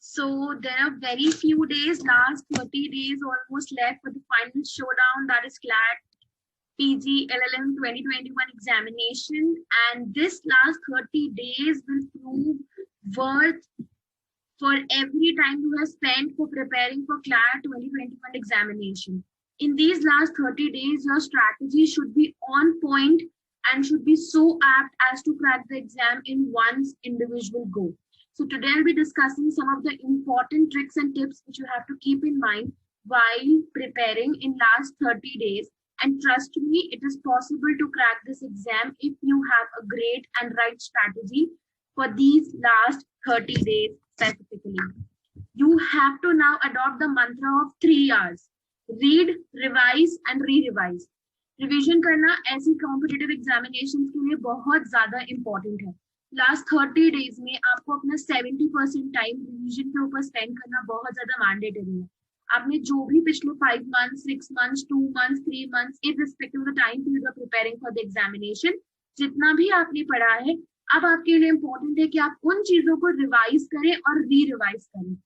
So there are very few days, last 30 days almost left for the final showdown, that is CLAT PG LLM 2021 examination. And this last 30 days will prove worth for every time you have spent for preparing for CLAT 2021 examination. In these last 30 days, your strategy should be on point and should be so apt as to crack the exam in one's individual go. So today I'll be discussing some of the important tricks and tips which you have to keep in mind while preparing in last 30 days. And trust me, it is possible to crack this exam if you have a great and right strategy for these last 30 days specifically. You have to now adopt the mantra of 3 R's. Read, revise and re-revise. Revision करना ऐसी competitive examination के लिए बहुत ज्यादा important है. Last 30 days में आपको अपना 70% टाइम रिविजन के ऊपर स्पेंड करना बहुत ज्यादा मैंडेटरी है. आपने जो भी पिछले 5 months, 6 months, 2 months, 3 months, irrespective of the time period of preparing for the examination, जितना भी आपने पढ़ा है, अब आपके लिए इंपॉर्टेंट है कि आप उन चीजों को रिवाइज करें और री-रिवाइज करें.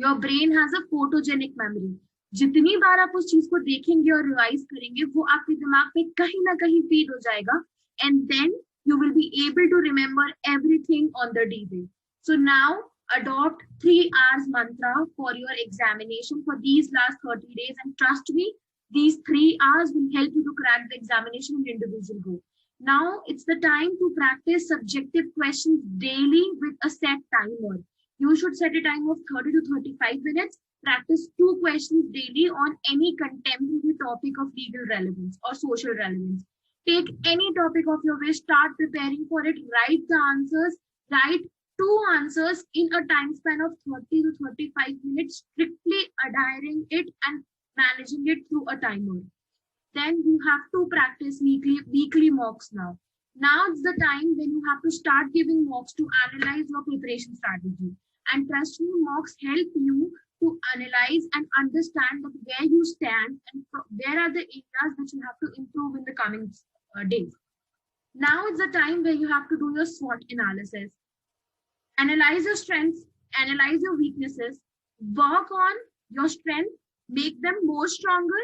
Your brain has a photogenic memory. जितनी बार आप उस चीज को देखेंगे और रिवाइज करेंगे, वो आपके दिमाग में कहीं ना कहीं फीड हो जाएगा, and then you will be able to remember everything on the D-Day. So now adopt 3 R's mantra for your examination for these last 30 days, and trust me, these 3 R's will help you to crack the examination in individual go. Now it's the time to practice subjective questions daily with a set timer. You should set a time of 30 to 35 minutes. Practice 2 questions daily on any contemporary topic of legal relevance or social relevance. Take any topic of your wish, start preparing for it, write the answers, write 2 answers in a time span of 30 to 35 minutes, strictly adhering it and managing it through a timer. Then you have to practice weekly mocks now. Now it's the time when you have to start giving mocks to analyze your preparation strategy. And trust me, mocks help you to analyze and understand that where you stand and where are the areas that you have to improve in the coming days. Now it's the time where you have to do your SWOT analysis. Analyze your strengths, analyze your weaknesses, work on your strength, make them more stronger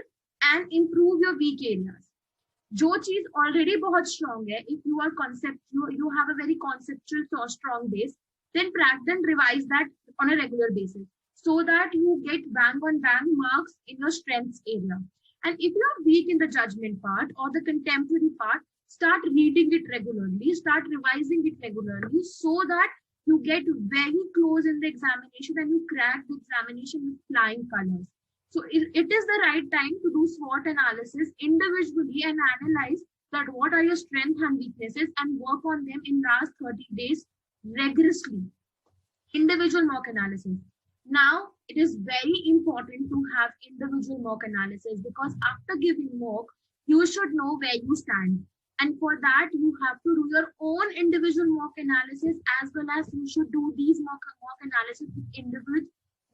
and improve your weak areas. जो चीज already बहुत strong है, if you are you have a very conceptual so strong base, then revise that on a regular basis, so that you get bang on bang marks in your strengths area. And if you are weak in the judgment part or the contemporary part, start reading it regularly, start revising it regularly, so that you get very close in the examination and you crack the examination with flying colors. So it is the right time to do SWOT analysis individually and analyze that what are your strengths and weaknesses and work on them in last 30 days rigorously. Individual mock analysis. Now, it is very important to have individual mock analysis, because after giving mock, you should know where you stand. And for that, you have to do your own individual mock analysis, as well as you should do these mock analysis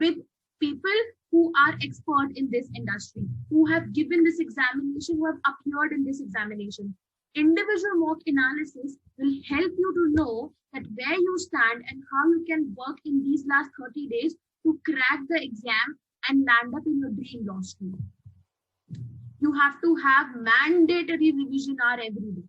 with people who are expert in this industry, who have given this examination, who have appeared in this examination. Individual mock analysis will help you to know that where you stand and how you can work in these last 30 days to crack the exam and land up in your dream law school. You have to have mandatory revision hour every day.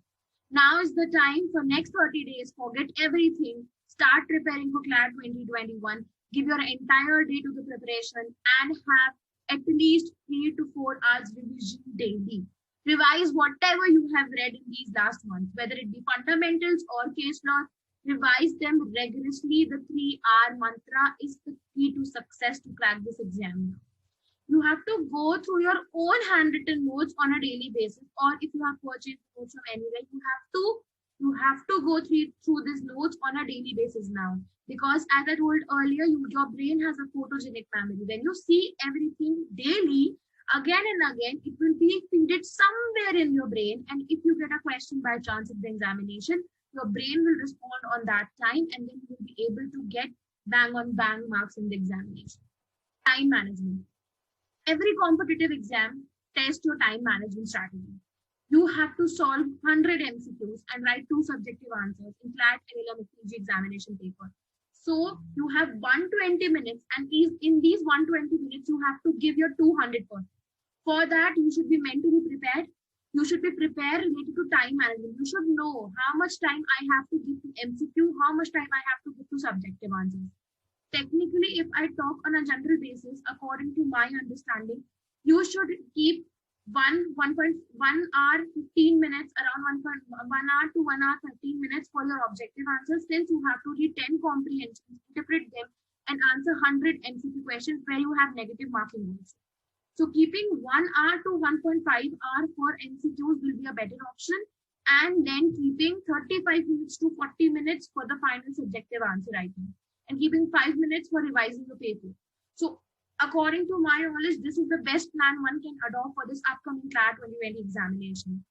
Now is the time for next 30 days. Forget everything. Start preparing for CLAT 2021. Give your entire day to the preparation and have at least 3 to 4 hours revision daily. Revise whatever you have read in these last months, whether it be fundamentals or case law. Revise them rigorously. The 3R mantra is the key to success to crack this exam. You have to go through your own handwritten notes on a daily basis, or if you have purchased notes from anywhere, you have to go through these notes on a daily basis now. Because as I told earlier, your brain has a photogenic memory. When you see everything daily, again and again, it will be feeded somewhere in your brain. And if you get a question by chance in the examination, your brain will respond on that time, and then you will be able to get bang on bang marks in the examination. Time management. Every competitive exam tests your time management strategy. You have to solve 100 MCQs and write 2 subjective answers in CLAT LLM PG examination paper. So you have 120 minutes, and in these 120 minutes, you have to give your 200%. For that, you should be mentally prepared. You should be prepared related to time management. You should know how much time I have to give to MCQ, how much time I have to give to subjective answers. Technically, if I talk on a general basis, according to my understanding, you should keep 1.1 hour 15 minutes, around 1 hour to 1 hour 13 minutes for your objective answers, since you have to read 10 comprehensions, interpret them, and answer 100 MCQ questions where you have negative marking rules. So keeping 1 hour to 1.5 hour for MCQs will be a better option, and then keeping 35 minutes to 40 minutes for the final subjective answer writing, and keeping 5 minutes for revising the paper. So according to my knowledge, this is the best plan one can adopt for this upcoming CLAT 2020 examination.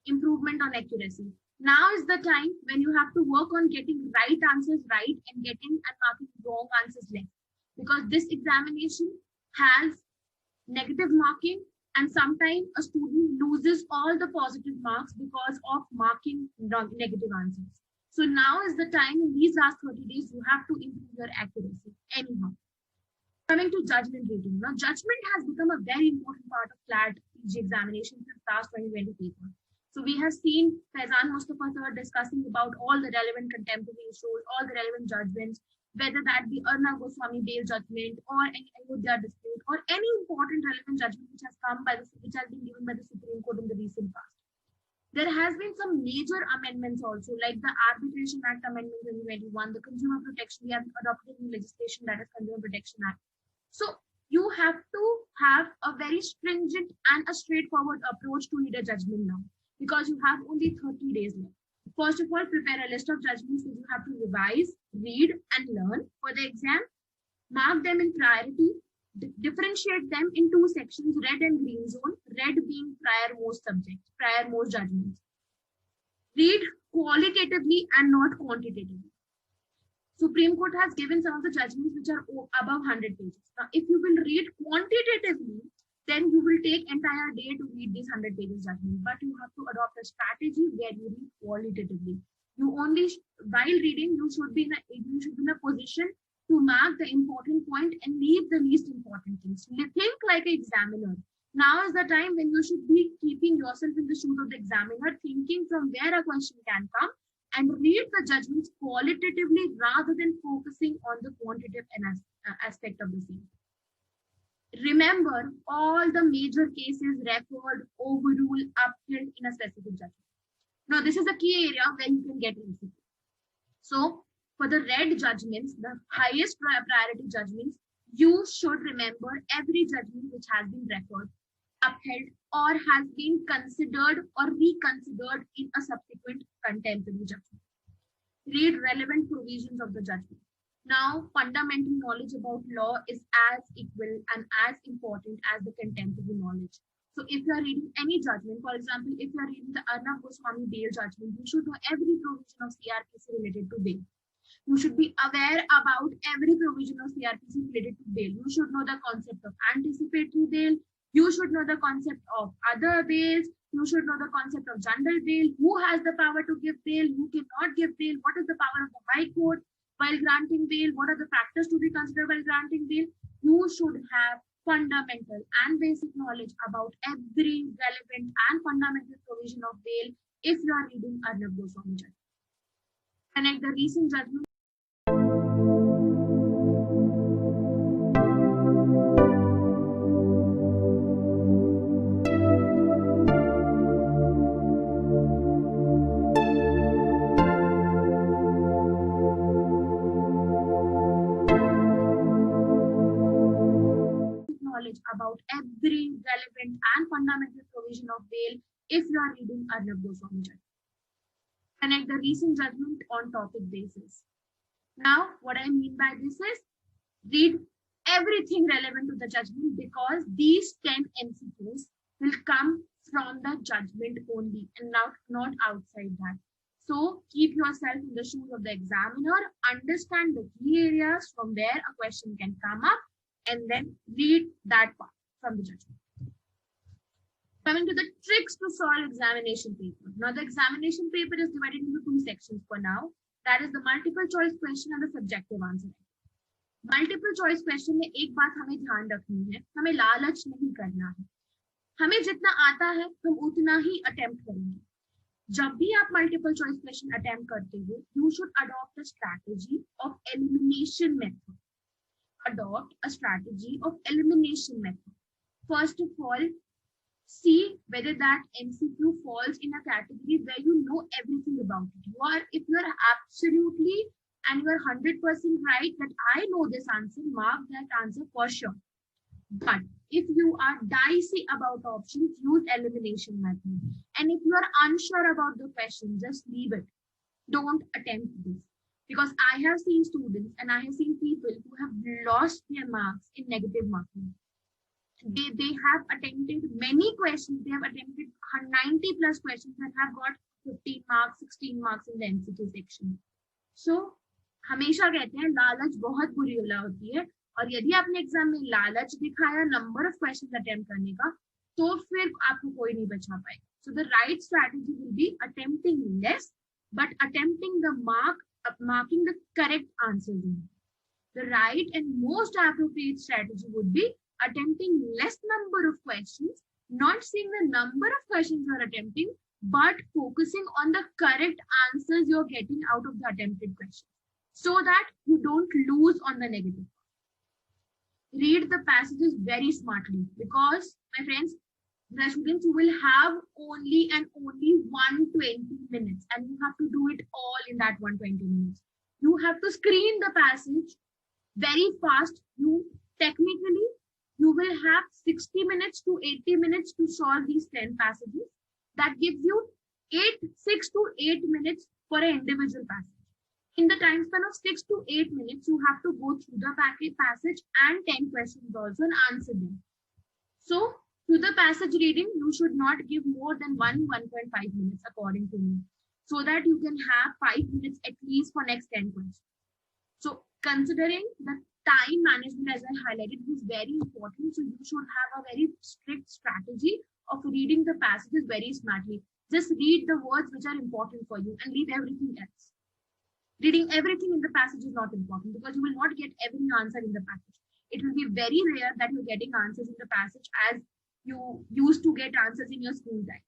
Improvement on accuracy. Now is the time when you have to work on getting right answers right and getting and marking wrong answers left, because this examination has negative marking, and sometimes a student loses all the positive marks because of marking negative answers. So now is the time, in these last 30 days, you have to improve your accuracy anyhow. Coming to judgment rating. Now, judgment has become a very important part of CLAT PG examination since last 2020 paper. So we have seen Faizan Mustafa sir discussing about all the relevant contemporary issues, all the relevant judgments, whether that be Arnab Goswami bail judgment or any Ayodhya dispute or any important relevant judgment which has been given by the Supreme Court in the recent past. There has been some major amendments also, like the Arbitration Act Amendment 2021, the Consumer Protection. We have adopted new legislation, that is Consumer Protection Act. So you have to have a very stringent and a straightforward approach to read a judgment now, because you have only 30 days left. First of all, prepare a list of judgments that you have to revise, read, and learn for the exam. Mark them in priority. Differentiate them in two sections, red and green zone. Red being prior most subjects, prior most judgments. Read qualitatively and not quantitatively. Supreme Court has given some of the judgments which are above 100 pages. Now, if you will read quantitatively, then you will take entire day to read these 100 pages judgment. But you have to adopt a strategy where you read qualitatively. You only, while reading, you should be in a position to mark the important point and leave the least important things. Think like an examiner. Now is the time when you should be keeping yourself in the shoes of the examiner, thinking from where a question can come, and read the judgments qualitatively rather than focusing on the quantitative aspect of the same. Remember all the major cases referred, overruled, upheld in a specific judgment. Now, this is a key area where you can get MCQ. So, for the red judgments, the highest priority judgments, you should remember every judgment which has been referred, upheld, or has been considered or reconsidered in a subsequent contemporary judgment. Read relevant provisions of the judgment. Now, fundamental knowledge about law is as equal and as important as the contemporary knowledge. So if you are reading any judgment, for example, if you are reading the Arnab Goswami bail judgment, you should know every provision of CRPC related to bail. You should be aware about every provision of CRPC related to bail. You should know the concept of anticipatory bail. You should know the concept of other bails. You should know the concept of general bail. Who has the power to give bail? Who cannot give bail? What is the power of the High Court while granting bail? What are the factors to be considered while granting bail? You should have fundamental and basic knowledge about every relevant and fundamental provision of bail if you are reading Arnab Goswami judgment. Connect the recent judgment. About every relevant and fundamental provision of bail if you are reading Arnab Goswami judgment. Connect the recent judgment on topic basis. Now, what I mean by this is read everything relevant to the judgment, because these 10 MCQs will come from the judgment only and not outside that. So keep yourself in the shoes of the examiner, understand the key areas from where a question can come up, and then read that part from the judgment. Coming to the tricks to solve examination paper. Now, the examination paper is divided into two sections for now. That is the multiple choice question and the subjective answer. Multiple choice question में एक बात हमें ध्यान रखनी है, हमें लालच नहीं करना है। हमें जितना आता है हम उतना ही अटेम्प्ट करेंगे। जब भी आप मल्टीपल चॉइस क्वेश्चन अटेम्प्ट करते हो, you should adopt a strategy of elimination method. Adopt a strategy of elimination method. First of all, see whether that MCQ falls in a category where you know everything about it. If you are absolutely and you are 100% right that I know this answer, mark that answer for sure. But if you are dicey about options, use elimination method. And if you are unsure about the question, just leave it. Don't attempt this. Because I have seen students and I have seen people who have lost their marks in negative marking. They have attempted many questions. They have attempted 90 plus questions and have got 15 marks, 16 marks in the MCQ section. So, हमेशा कहते हैं लालच बहुत बुरी बला होती है, और यदि आपने एग्जाम में लालच दिखाया नंबर ऑफ क्वेश्चंस अटेम्प्ट करने का, तो फिर आपको कोई नहीं बचा पाएगा. So the right strategy will be attempting less, but attempting the marking the correct answer. The right and most appropriate strategy would be attempting less number of questions, not seeing the number of questions you are attempting, but focusing on the correct answers you're getting out of the attempted questions, so that you don't lose on the negative. Read the passages very smartly, because, my friends, the students, you will have only 120 minutes, and you have to do it all in that 120 minutes. You have to screen the passage very fast. Technically, you will have 60 minutes to 80 minutes to solve these 10 passages. That gives you 6 to 8 minutes for an individual passage. In the time span of 6 to 8 minutes, you have to go through the passage and 10 questions also and answer them. So, to the passage reading, you should not give more than 1.5 minutes according to me, so that you can have 5 minutes at least for next 10 questions. So, considering the time management, as I highlighted, is very important. So you should have a very strict strategy of reading the passages very smartly. Just read the words which are important for you and leave everything else. Reading everything in the passage is not important, because you will not get every answer in the passage. It will be very rare that you're getting answers in the passage as you used to get answers in your school times.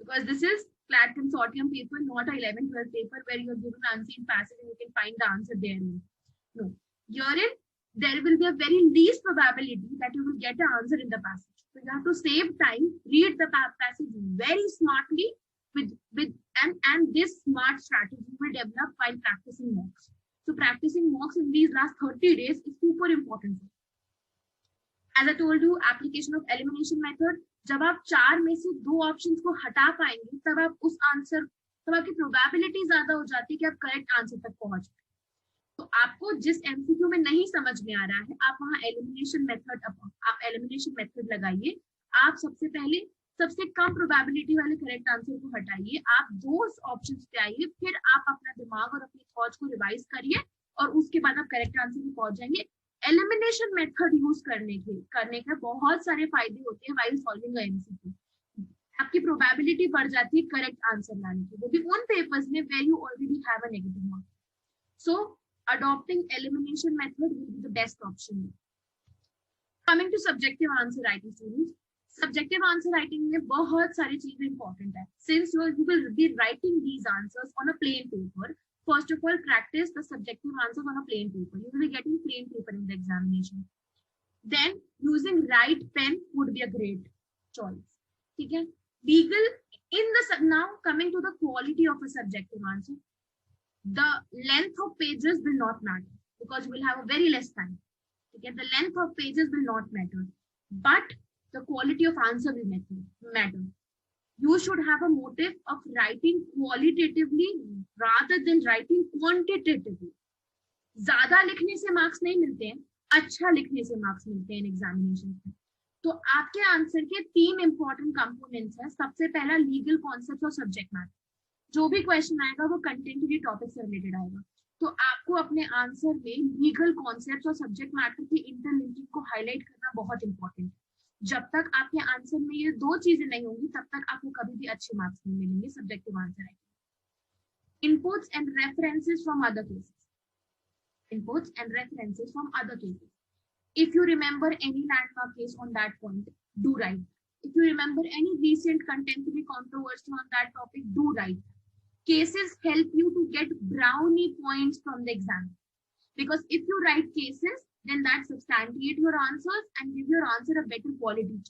Because this is CLAT consortium paper, not a 11th-12th paper where you're given an answer in passage and you can find the answer there. No. Herein, there will be a very least probability that you will get an answer in the passage. So you have to save time, read the passage very smartly, and this smart strategy will develop while practicing mocks. So practicing mocks in these last 30 days is super important. As I told you, application of elimination method, जब आप 4 में से 2 options को हटा पाएंगे, तब आप उस आंसर, तब आपकी प्रोबेबिलिटी ज्यादा हो जाती है कि आप करेक्ट आंसर तक पहुंच पाए. तो आपको जिस एमसीक्यू में नहीं समझ में आ रहा है, आप वहां एलिमिनेशन मेथड लगाइए. आप सबसे पहले सबसे कम प्रोबेबिलिटी वाले करेक्ट आंसर को हटाइए, आप 2 ऑप्शंस पे आइए, फिर आप अपना दिमाग और अपनी थॉट्स को रिवाइज करिए, और उसके बाद आप करेक्ट आंसर पे पहुंच जाएंगे. एलिमिनेशन मेथड यूज करने के बहुत सारे फायदे होते हैं व्हाइल सॉल्विंग एमसीक्यू. आपकी प्रोबेबिलिटी बढ़ जाती है करेक्ट आंसर लाने की, वो भी उन पेपर्स में where you already have a negative mark. So adopting elimination method will be the best option. Coming to subjective answer writing, students, subjective answer writing में बहुत सारी चीजें important है. Since you will be writing these answers on a plain paper, first of all, practice the subjective answers on a plain paper. You will be getting plain paper in the examination. Then using right pen would be a great choice. ठीक है? Legal in the now coming to the quality of a subjective answer. The length of pages will not matter, because you will have a very less time. Okay? The length of pages will not matter, but the quality of answer will matter. You should have a motive of writing qualitatively rather than writing quantitatively. ज्यादा लिखने से marks नहीं मिलते हैं, अच्छा लिखने से marks मिलते हैं एग्जामिनेशन में. तो आपके आंसर के 3 इंपॉर्टेंट कंपोनेंट्स हैं. सबसे पहला लीगल कॉन्सेप्ट और सब्जेक्ट मैटर. जो भी क्वेश्चन आएगा वो कंटेंट के टॉपिक से रिलेटेड आएगा, तो आपको अपने आंसर में लीगल कॉन्सेप्ट्स और सब्जेक्ट मैटर की इंटरलिंकिंग को हाईलाइट करना बहुत इंपॉर्टेंट है. जब तक आपके आंसर में ये 2 चीजें नहीं होंगी, तब तक आपको कभी भी अच्छे मार्क्स नहीं मिलेंगे सब्जेक्टिव आंसर है. Inputs and references from other cases. Inputs and references from other cases. If you remember any landmark case on that point, do write. If you remember any recent contemporary controversy on that topic, do write. Cases help you to get brownie points from the exam. Because if you write cases, then that substantiate your answers and give your answer a better quality.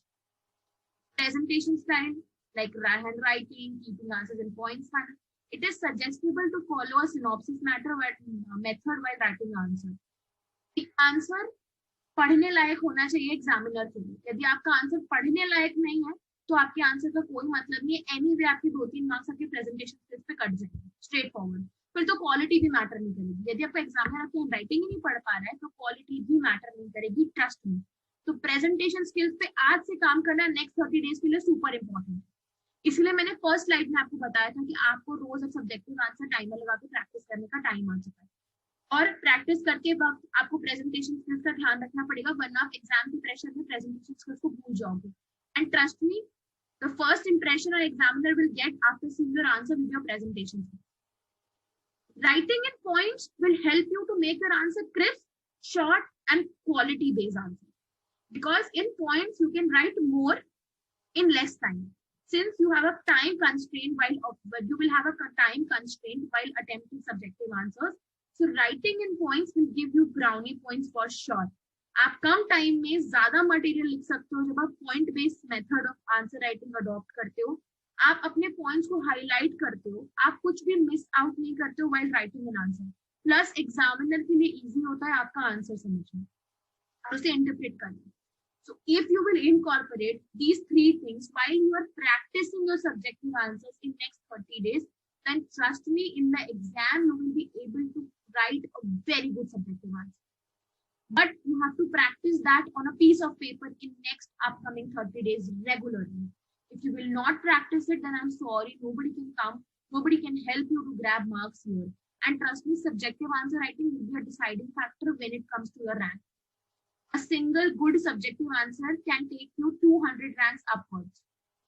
Presentation style, like handwriting, keeping answers in points manner. It is suggestible to follow a synopsis method while writing answer. The answer पढ़ने लायक होना चाहिए examiner के लिए. यदि आपका answer पढ़ने लायक नहीं है तो आपके आंसर का कोई मतलब नहीं है. एनीवे आपके 2-3 मार्क्स आपके प्रेजेंटेशन स्किल्स पे कट जाएंगे स्ट्रेट फॉरवर्ड. फिर तो क्वालिटी भी मैटर नहीं करेगी. यदि आपका एग्जामिनर आपकी हैंडराइटिंग ही नहीं पढ़ पा रहा है तो क्वालिटी भी मैटर नहीं करेगी, ट्रस्ट मी. तो प्रेजेंटेशन स्किल्स पे आज से काम करना नेक्स्ट 30 डेज के लिए सुपर इंपॉर्टेंट है. इसलिए मैंने फर्स्ट स्लाइड में आपको बताया था कि आपको रोज एक सब्जेक्टिव आंसर टाइमर लगा के प्रैक्टिस करने का टाइम आ चुका है. और प्रैक्टिस करके वक्त आपको प्रेजेंटेशन स्किल्स का ध्यान रखना पड़ेगा, वरना आप एग्जाम के प्रेशर में प्रेजेंटेशन स्किल्स को भूल जाओगे. And trust me, the first impression an examiner will get after seeing your answer with your presentation. Writing in points will help you to make your answer crisp, short, and quality-based answer. Because in points you can write more in less time. Since you have a time constraint while attempting subjective answers, so writing in points will give you brownie points for sure. आप कम time में ज्यादा material लिख सकते हो जब आप point based method of answer writing adopt करते हो. आप अपने पॉइंट्स को हाईलाइट करते हो, आप कुछ भी मिस आउट नहीं करते हो while writing an answer. Plus examiner के लिए इजी होता है आपका आंसर समझना और उसे इंटरप्रेट करना. So if you will incorporate these 3 things while you are practicing your subjective answers in next 30 days, then trust me, in the exam you will be able to write a very good subjective answer. But you have to practice that on a piece of paper in next upcoming 30 days regularly. If you will not practice it, then I'm sorry, nobody can come, nobody can help you to grab marks here. And trust me, subjective answer writing will be a deciding factor when it comes to your rank. A single good subjective answer can take you 200 ranks upwards.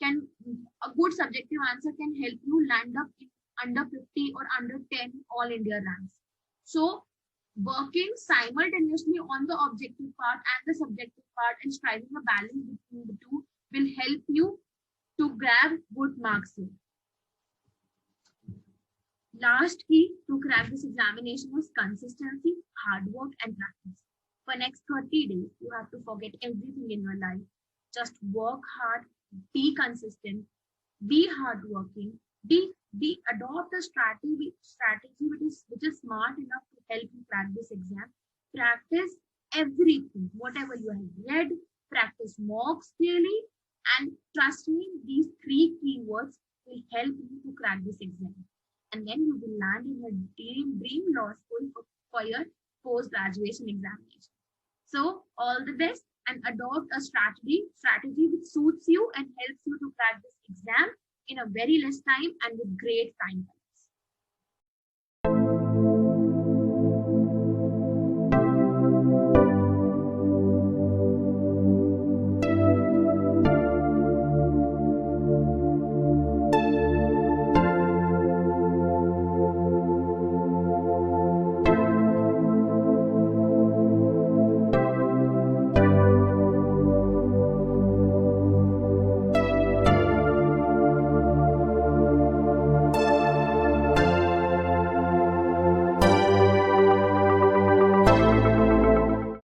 A good subjective answer can help you land up in under 50 or under 10 all India ranks. So working simultaneously on the objective part and the subjective part and striking a balance between the two will help you to grab good marks here. Last key to crack this examination is consistency, hard work, and practice. For next 30 days, you have to forget everything in your life. Just work hard, be consistent, be hardworking, adopt a strategy which is smart enough to help you crack this exam. Practice everything, whatever you have read, practice mocks daily, and trust me, these 3 keywords will help you to crack this exam. And then you will land in your dream law school for your post-graduation examination. So all the best, and adopt a strategy which suits you and helps you to crack this exam in a very less time and with great time.